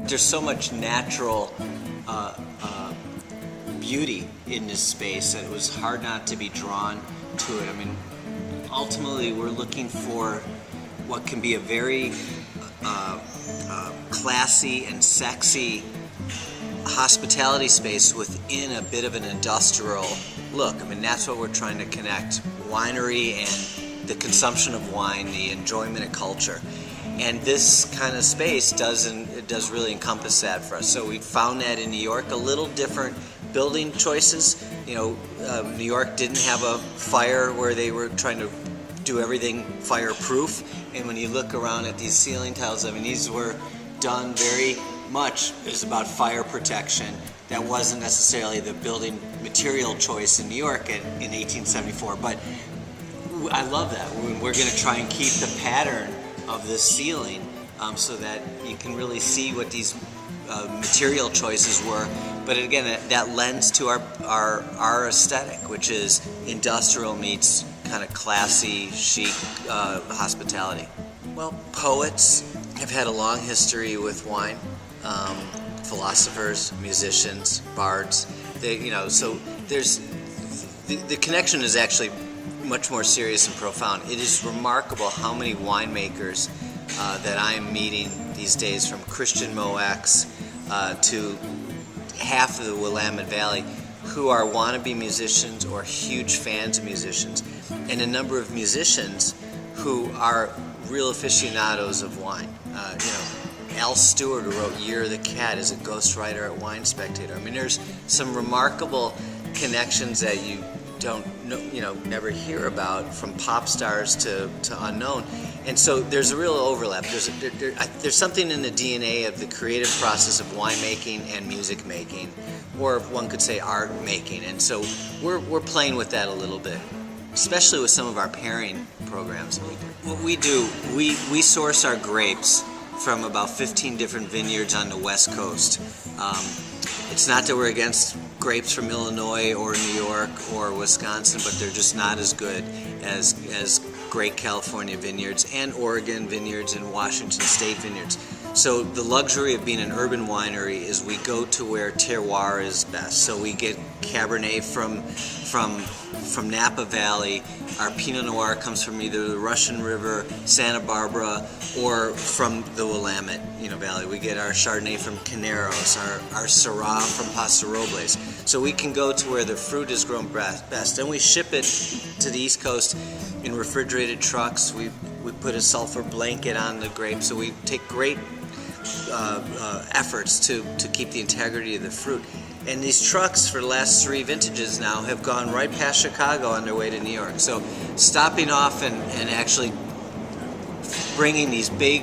there's so much natural beauty in this space that it was hard not to be drawn to it. I mean, ultimately, we're looking for what can be a very classy and sexy hospitality space within a bit of an industrial look. I mean, that's what we're trying to connect: winery and the consumption of wine, the enjoyment of culture. And this kind of space does really encompass that for us. So we found that in New York, a little different building choices. You know, New York didn't have a fire where they were trying to do everything fireproof. And when you look around at these ceiling tiles, I mean, these were done very much as about fire protection. That wasn't necessarily the building material choice in New York in 1874. But I love that. We're going to try and keep the pattern of this ceiling so that you can really see what these material choices were. But again, that lends to our aesthetic, which is industrial meets kind of classy, chic hospitality. Well, poets have had a long history with wine. Philosophers, musicians, bards. So there's the connection is actually much more serious and profound. It is remarkable how many winemakers that I am meeting these days, from Christian Moax to half of the Willamette Valley, who are wannabe musicians or huge fans of musicians, and a number of musicians who are real aficionados of wine. Al Stewart, who wrote Year of the Cat, is a ghostwriter at Wine Spectator. I mean, there's some remarkable connections that you don't never hear about, from pop stars to unknown. And so there's a real overlap. There's something in the DNA of the creative process of winemaking and music making, or one could say art making. And so we're playing with that a little bit, especially with some of our pairing programs. What we do, we source our grapes from about 15 different vineyards on the West Coast. It's not that we're against grapes from Illinois or New York or Wisconsin, but they're just not as good as great California vineyards and Oregon vineyards and Washington State vineyards. So the luxury of being an urban winery is we go to where terroir is best. So we get Cabernet from Napa Valley. Our Pinot Noir comes from either the Russian River, Santa Barbara, or from the Willamette Valley. We get our Chardonnay from Caneros, our Syrah from Paso Robles. So we can go to where the fruit is grown best. Then we ship it to the East Coast in refrigerated trucks. We put a sulfur blanket on the grapes. So we take great efforts to keep the integrity of the fruit. And these trucks for the last 3 vintages now have gone right past Chicago on their way to New York. So stopping off and actually bringing these big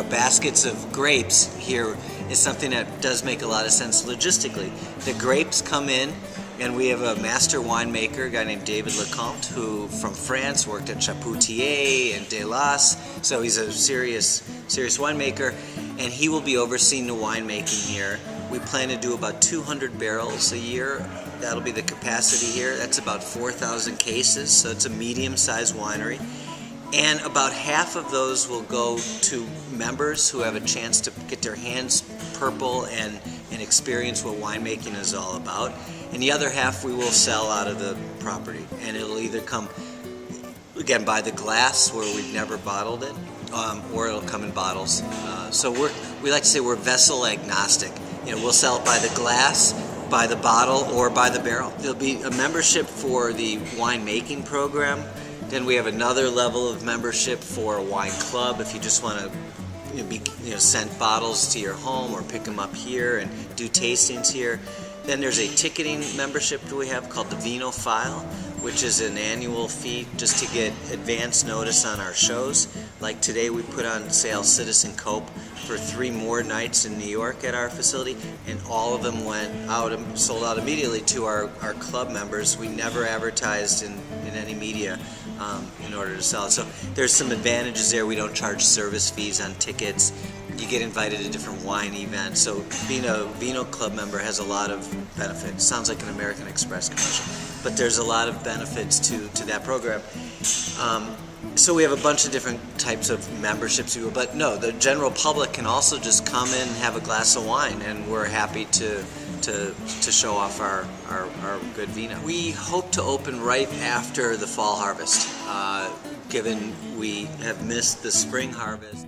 baskets of grapes here is something that does make a lot of sense logistically. The grapes come in, and we have a master winemaker, a guy named David Lecomte, who from France worked at Chapoutier and Delas. So he's a serious winemaker, and he will be overseeing the winemaking here. We plan to do about 200 barrels a year. That'll be the capacity here. That's about 4,000 cases, so it's a medium-sized winery. And about half of those will go to members who have a chance to get their hands purple and experience what winemaking is all about. And the other half we will sell out of the property. And it'll either come, again, by the glass, where we've never bottled it, or it'll come in bottles. So we like to say we're vessel agnostic. We'll sell it by the glass, by the bottle, or by the barrel. There'll be a membership for the winemaking program. Then we have another level of membership for a wine club if you just want to send bottles to your home or pick them up here and do tastings here. Then there's a ticketing membership that we have called the Vino File, which is an annual fee just to get advance notice on our shows. Like today we put on sale Citizen Cope for 3 more nights in New York at our facility, and all of them went out and sold out immediately to our club members. We never advertised in any media in order to sell it. So there's some advantages there. We don't charge service fees on tickets. You get invited to different wine events. So being a Vino Club member has a lot of benefits. Sounds like an American Express commercial, but there's a lot of benefits to that program. So we have a bunch of different types of memberships, but no, the general public can also just come in and have a glass of wine, and we're happy to show off our good vino. We hope to open right after the fall harvest, given we have missed the spring harvest.